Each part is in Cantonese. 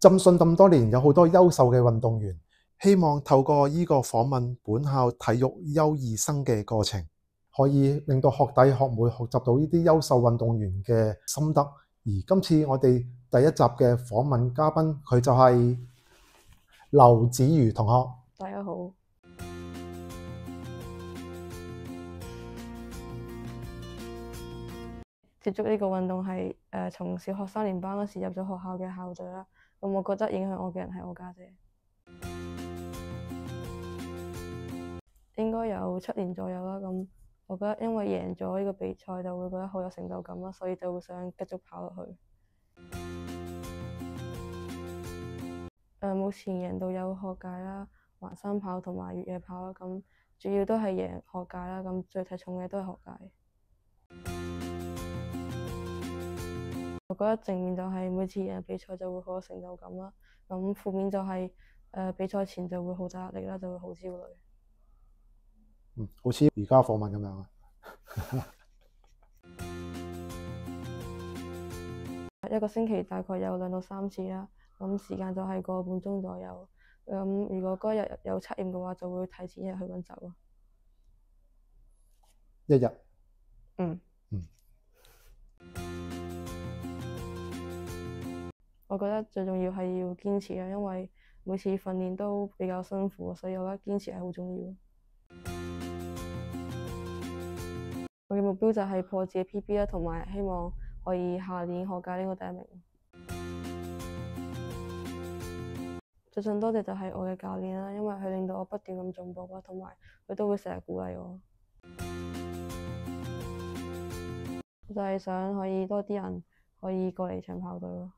浸信咁多年，有好多優秀嘅運動員，希望透過呢個訪問本校體育優異生嘅過程，可以令到學弟學妹學習到呢啲優秀運動員嘅心得。而今次我哋第一集嘅訪問嘉賓，佢就係劉子瑜同學。大家好。接觸呢個運動係從小學3年班嗰時入咗學校嘅校隊啦。咁我覺得影響我嘅人係我家姐，應該有7年左右啦。咁我覺得因為贏咗呢個比賽，就會覺得好有成就感啦，所以就會想繼續跑落去。目前贏到有學界啦、環山跑同埋越野跑啦。咁主要都係贏學界啦。咁最睇重嘅都係學界。我覺得正面就係每次贏比賽就會好有成就感啦。咁負面就係比賽前就會好大壓力啦，就會好焦慮。好似而家訪問咁樣啊。一個星期大概有2到3次啦。咁時間就係個半鐘左右。咁如果嗰日有測驗嘅話，就會提前1日去溫習咯。1日。我覺得最重要係要堅持啊，因為每次訓練都比較辛苦，所以我覺得堅持係好重要。我嘅目標就係破自己 PB 啦，同埋希望可以下年學界呢個第1名。最想多謝就係我嘅教練啦，因為佢令到我不斷咁進步啦，同埋佢都會成日鼓勵我。我就係想可以多啲人可以過嚟長跑隊咯。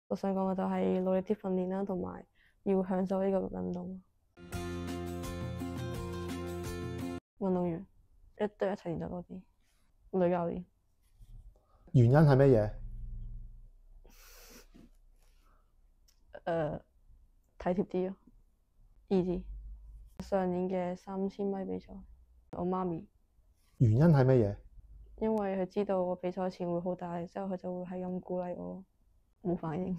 我想講嘅就係努力啲訓練啦，同埋要享受呢個運動。運動員都一齊練得多啲。女教練。原因係乜嘢？體貼啲咯，easy。上年嘅3000米比賽，我媽咪。原因係乜嘢？因為佢知道我比賽前會好大力，之後佢就會係咁鼓勵我。冇反應。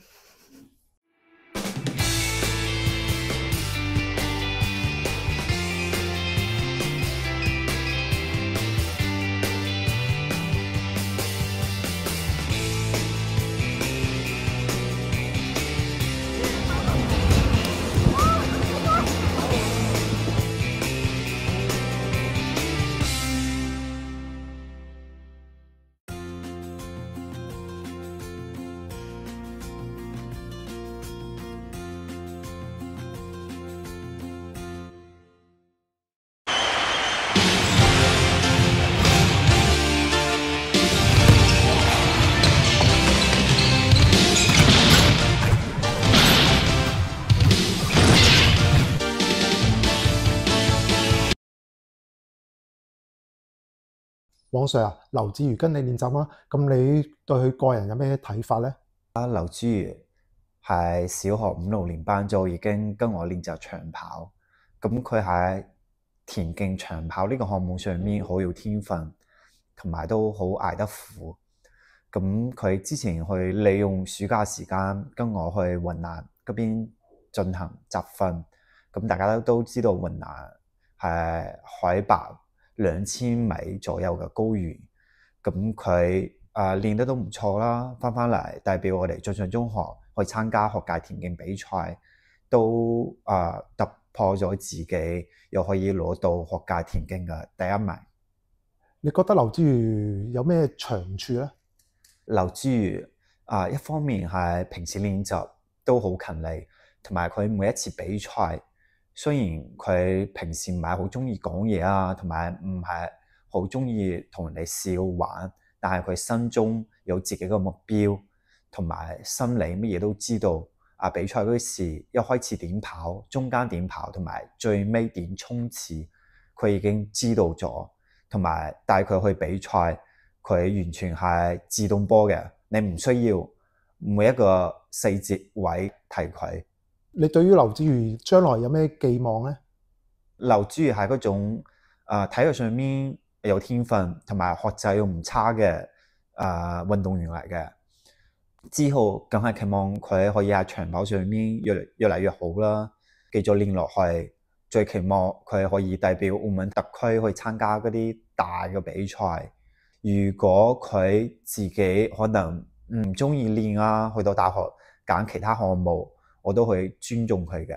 黃 Sir 啊，劉子瑜跟你練習啦，咁你對佢個人有咩睇法呢？劉子瑜係小學5、6年班就已經跟我練習長跑，咁佢喺田徑長跑呢個項目上面好有天分，同埋都好捱得苦。咁佢之前去利用暑假時間跟我去雲南嗰邊進行集訓，咁大家都知道雲南係海拔2000米左右嘅高原，咁佢練得都唔錯啦，翻嚟代表我哋進上中學去參加學界田徑比賽，都突破咗自己，又可以攞到學界田徑嘅第1名。你覺得劉子瑜有咩長處呢？劉子瑜一方面係平時練習都好勤力，同埋佢每一次比賽，雖然佢平時唔係好中意講嘢啊，同埋唔係好中意同人哋笑玩，但係佢心中有自己嘅目標，同埋心理乜嘢都知道。比賽嗰時一開始點跑，中間點跑，同埋最尾點衝刺，佢已經知道咗，同埋帶佢去比賽，佢完全係自動波嘅，你唔需要每一個細節位提佢。你對於劉子瑜將來有咩寄望呢？劉子瑜係嗰種體育上面有天分，同埋學習又唔差嘅，運動員嚟嘅。之後梗係期望佢可以喺長跑上面越嚟越好啦，繼續練落去。最期望佢可以代表澳門特區去參加嗰啲大嘅比賽。如果佢自己可能唔中意練啊，去到大學揀其他項目，我都會尊重佢嘅。